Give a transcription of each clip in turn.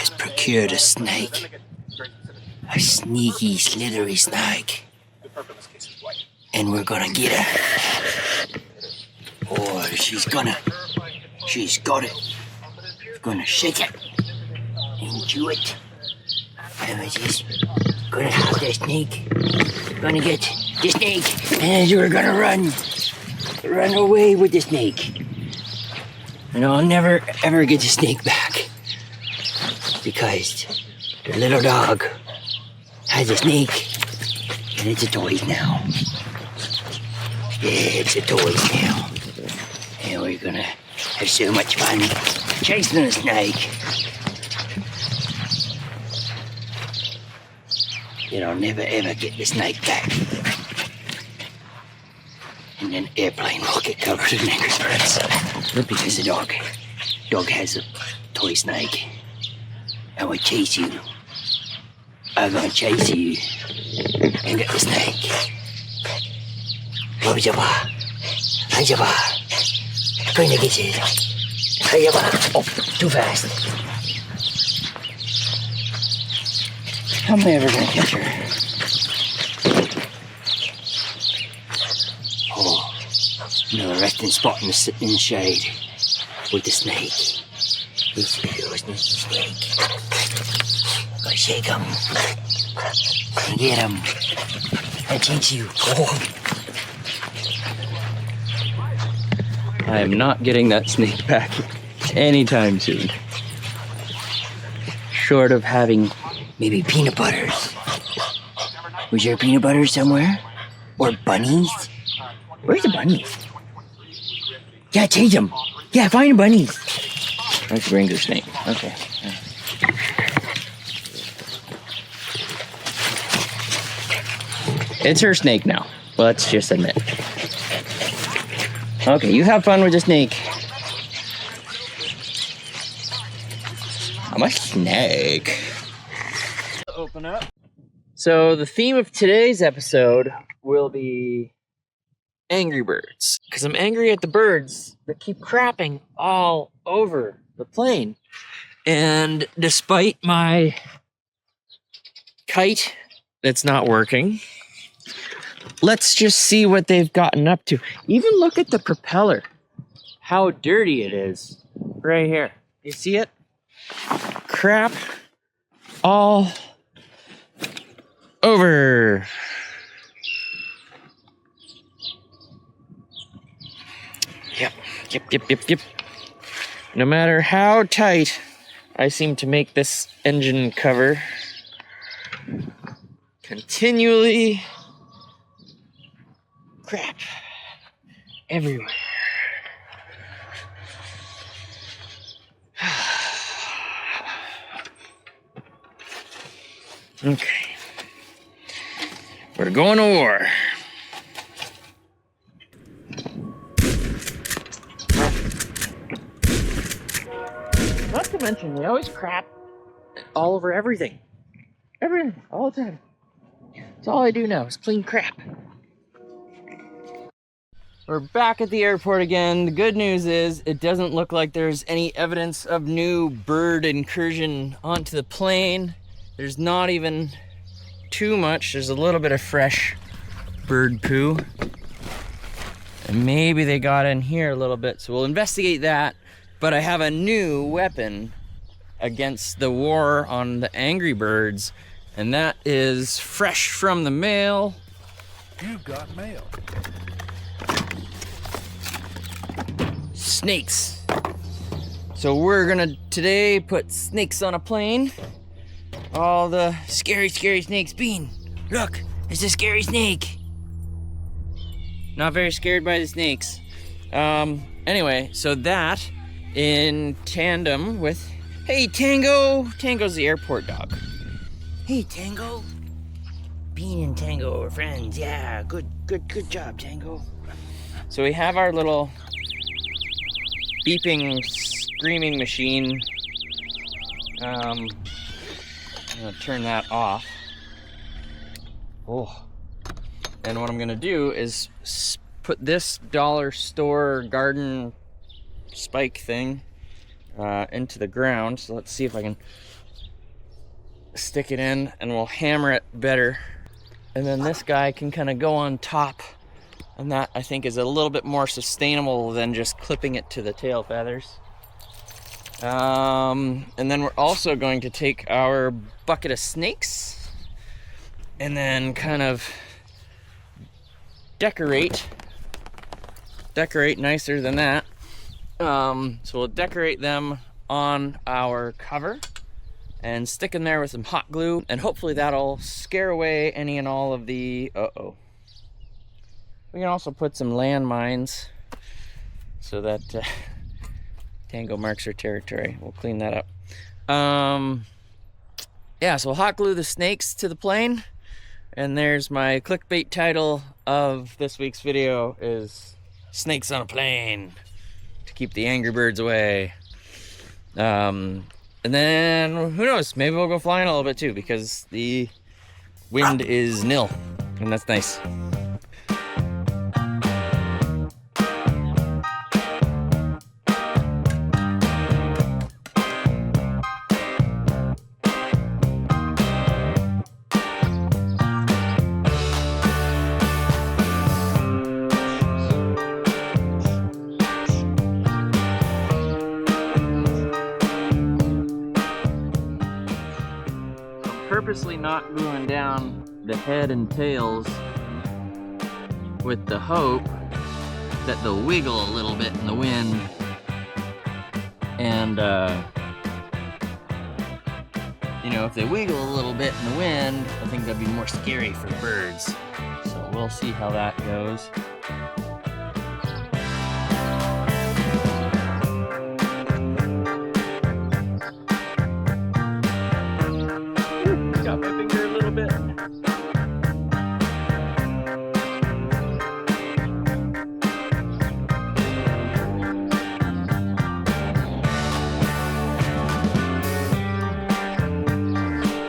just procured a snake. A sneaky, slithery snake. And we're gonna get her. Oh, she's got it. She's gonna shake it. And chew it. And we're just gonna have the snake. Gonna get the snake. And we're gonna run away with the snake. And I'll never ever get the snake back. Because the little dog has a snake. And it's a toy now. Yeah, it's a toy now. And we're gonna have so much fun chasing the snake. That I'll never ever get the snake back. And then airplane will get covered in angry birds. Because the dog has a toy snake. And we chase you. I'm gonna chase you and get the snake. Going to get it. Oh, too fast. How am I ever gonna catch her? Oh, another resting spot in the shade with the snake. This little sneaky snake. Gotta shake him. And get him. I chase you. Oh. I am not getting that snake back anytime soon. Short of having maybe peanut butters. Was there peanut butter somewhere? Or bunnies? Where's the bunnies? Yeah, change them. Yeah, find the bunnies. That's a ranger snake. Okay. It's her snake now. Let's just admit. Okay, you have fun with the snake. I'm a snake. Open up. So the theme of today's episode will be Angry Birds. Because I'm angry at the birds that keep crapping all over the plane. And despite my kite that's not working, let's just see what they've gotten up to. Even look at the propeller. How dirty it is. Right here. You see it? Crap all over. Yep. No matter how tight I seem to make this engine cover, continually crap everywhere. Okay. We're going to war. Not to mention, they always crap all over everything. Everything, all the time. That's all I do now is clean crap. We're back at the airport again. The good news is it doesn't look like there's any evidence of new bird incursion onto the plane. There's not even too much. There's a little bit of fresh bird poo. And maybe they got in here a little bit, so we'll investigate that. But I have a new weapon against the war on the angry birds, and that is fresh from the mail. You've got mail. Snakes. So we're gonna today put snakes on a plane. All the scary snakes. Bean, look, it's a scary snake. Not very scared by the snakes. Anyway, so that in tandem with, hey, Tango. Tango's the airport dog. Hey, Tango. Bean and Tango are friends. Yeah, good job, Tango. So we have our little beeping, screaming machine. I'm gonna turn that off. Oh. And what I'm gonna do is put this dollar store garden spike thing into the ground. So let's see if I can stick it in and we'll hammer it better. And then this guy can kind of go on top. And that, I think, is a little bit more sustainable than just clipping it to the tail feathers. And then we're also going to take our bucket of snakes and then kind of decorate nicer than that. So we'll decorate them on our cover and stick them there with some hot glue, and hopefully that'll scare away any and all of the we can also put some landmines so that Tango marks our territory. We'll clean that up. Yeah, so we'll hot glue the snakes to the plane, and there's my clickbait title of this week's video is Snakes on a Plane to keep the angry birds away. And then who knows, maybe we'll go flying a little bit too, because the wind is nil, and that's nice. Purposely not gluing down the head and tails with the hope that they'll wiggle a little bit in the wind, and you know, if they wiggle a little bit in the wind, I think that'd be more scary for the birds. So we'll see how that goes. Got my finger a little bit.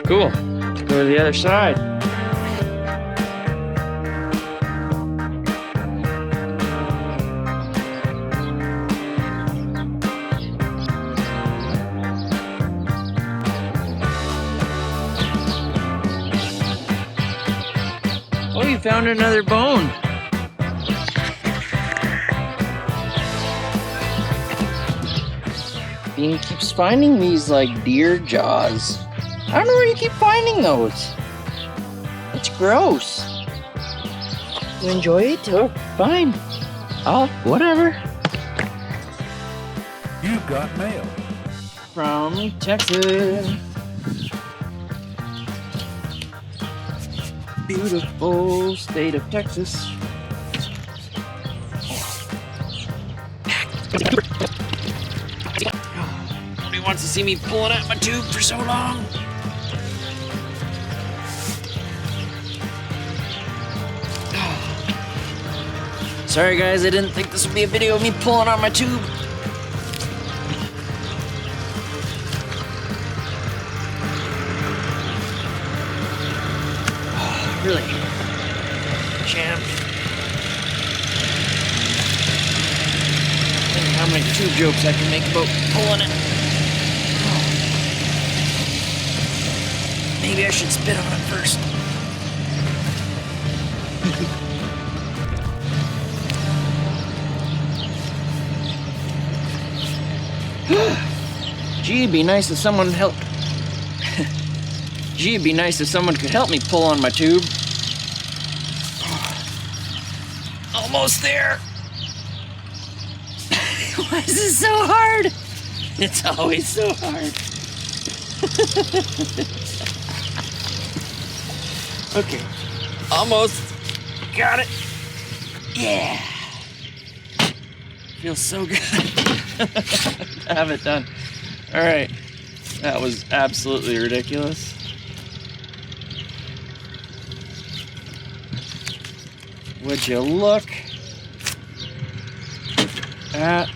Cool. Let's go to the other side. Oh, you found another bone. Bean keeps finding these like deer jaws. I don't know where you keep finding those. It's gross. You enjoy it? Oh, fine. Oh, whatever. You got mail. From Texas. Beautiful state of Texas. Nobody wants to see me pulling out my tube for so long. Sorry guys, I didn't think this would be a video of me pulling on my tube. Oh, really? Champ. Think how many tube jokes I can make about pulling it. Oh. Maybe I should spit on it first. Gee, it'd be nice if someone help. Gee, it'd be nice if someone could help me pull on my tube. Almost there. Why is this so hard? It's always so hard. Okay, almost got it. Yeah. Feels so good. to have it done. All right, that was absolutely ridiculous. Would you look at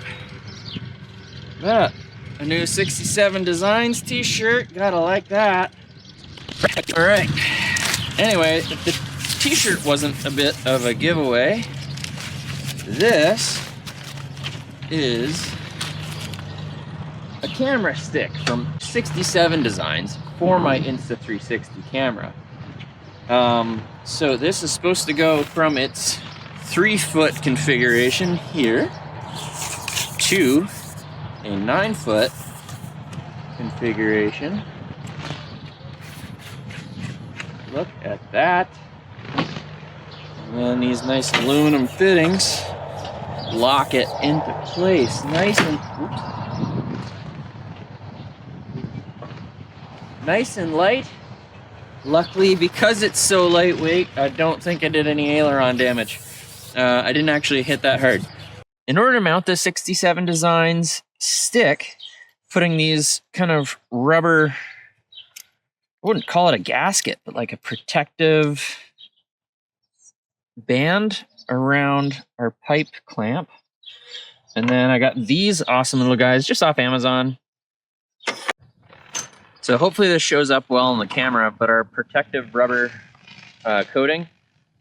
that? A new 67 Designs t-shirt, gotta like that. All right, anyway, if the t-shirt wasn't a bit of a giveaway, this is a camera stick from 67 Designs for my Insta360 camera. So this is supposed to go from its 3-foot configuration here to a 9-foot configuration. Look at that. And then these nice aluminum fittings lock it into place nice and light. Luckily, because it's so lightweight, I don't think I did any aileron damage. I didn't actually hit that hard. In order to mount the 67 Designs stick, putting these kind of rubber, I wouldn't call it a gasket, but like a protective band around our pipe clamp. And then I got these awesome little guys just off Amazon. So hopefully this shows up well on the camera, but our protective rubber coating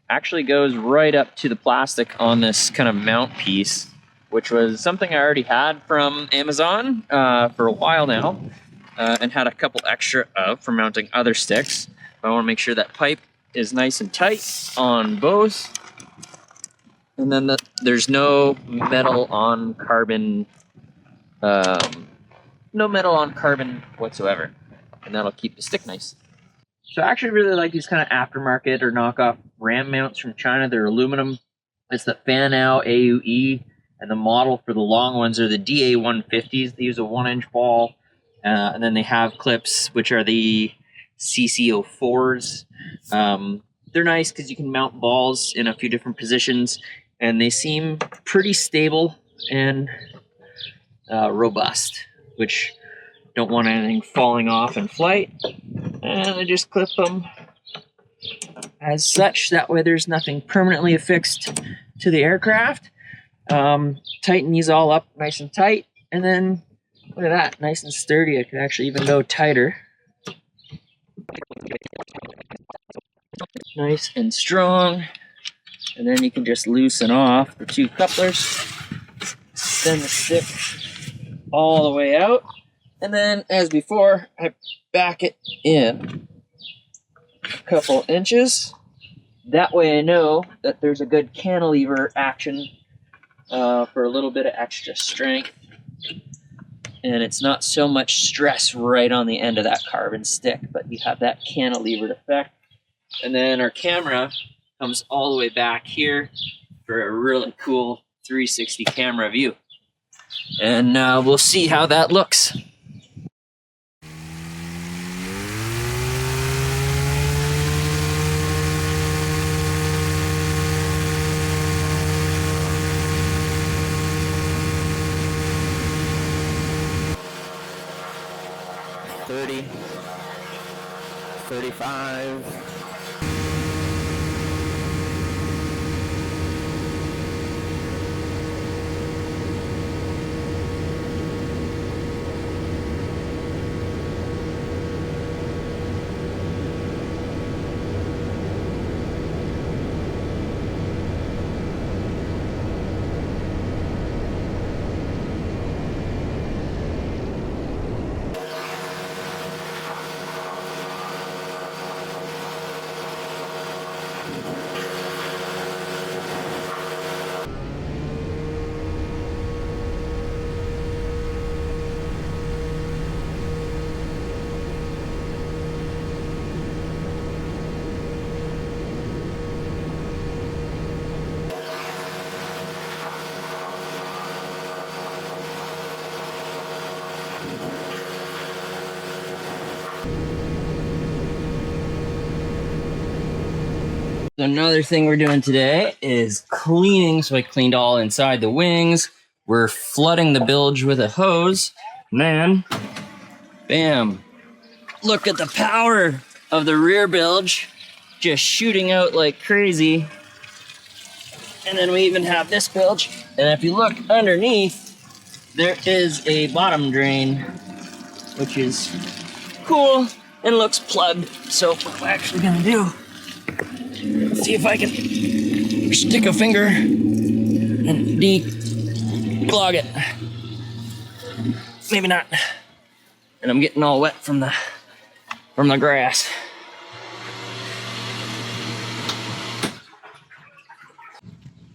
actually goes right up to the plastic on this kind of mount piece, which was something I already had from Amazon for a while now, and had a couple extra of for mounting other sticks. But I want to make sure that pipe is nice and tight on both, and then there's no metal on carbon, whatsoever, and that'll keep the stick nice. So I actually really like these kind of aftermarket or knockoff ram mounts from China. They're aluminum. It's the Fanao AUE, and the model for the long ones are the DA150s. They use a 1-inch ball, and then they have clips, which are the CC04s. They're nice because you can mount balls in a few different positions, and they seem pretty stable and robust, which don't want anything falling off in flight. And I just clip them as such. That way there's nothing permanently affixed to the aircraft. Tighten these all up nice and tight. And then, look at that, nice and sturdy. I could actually even go tighter. Nice and strong. And then you can just loosen off the 2 couplers. Send the stick all the way out. And then, as before, I back it in a couple inches. That way I know that there's a good cantilever action for a little bit of extra strength. And it's not so much stress right on the end of that carbon stick, but you have that cantilevered effect. And then our camera comes all the way back here for a really cool 360 camera view. And we'll see how that looks. $30, $35. Another thing we're doing today is cleaning. So I cleaned all inside the wings. We're flooding the bilge with a hose. And then, bam. Look at the power of the rear bilge just shooting out like crazy. And then we even have this bilge. And if you look underneath, there is a bottom drain, which is cool and looks plugged. So what we're actually gonna do, see if I can stick a finger and declog it. maybe not. And I'm getting all wet from the grass.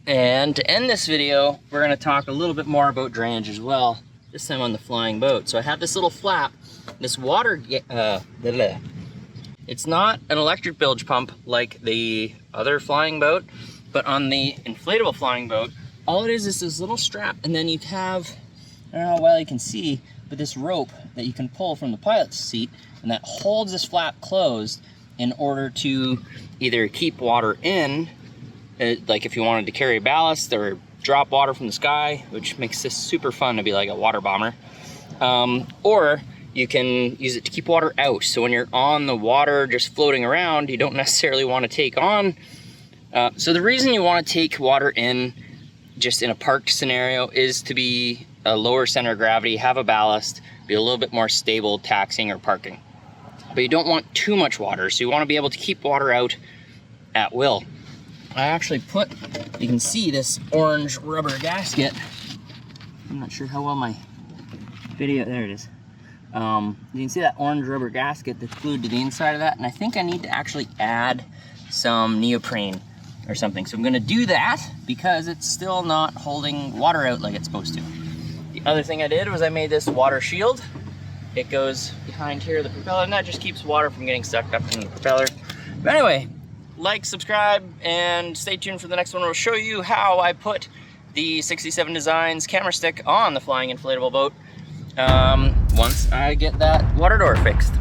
And to end this video, we're gonna talk a little bit more about drainage as well, this time on the flying boat. So I have this little flap, this water, it's not an electric bilge pump like the other flying boat, but on the inflatable flying boat, all it is this little strap, and then you have, I don't know how well you can see, but this rope that you can pull from the pilot's seat, and that holds this flap closed in order to either keep water in, like if you wanted to carry ballast or drop water from the sky, which makes this super fun to be like a water bomber, or you can use it to keep water out. So when you're on the water just floating around, you don't necessarily want to take on. So the reason you want to take water in just in a parked scenario is to be a lower center of gravity, have a ballast, be a little bit more stable taxiing or parking. But you don't want too much water, so you want to be able to keep water out at will. I actually put, you can see this orange rubber gasket. I'm not sure how well my video, there it is. You can see that orange rubber gasket that's glued to the inside of that, and I think I need to actually add some neoprene or something. So I'm gonna do that because it's still not holding water out like it's supposed to. The other thing I did was I made this water shield. It goes behind here, the propeller, and that just keeps water from getting sucked up into the propeller. But anyway, like, subscribe, and stay tuned for the next one. We'll show you how I put the 67 Designs camera stick on the flying inflatable boat once I get that water door fixed.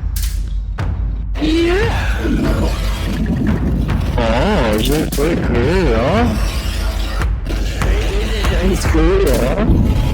Yeah. Oh, is that pretty cool, huh? It's cool, huh?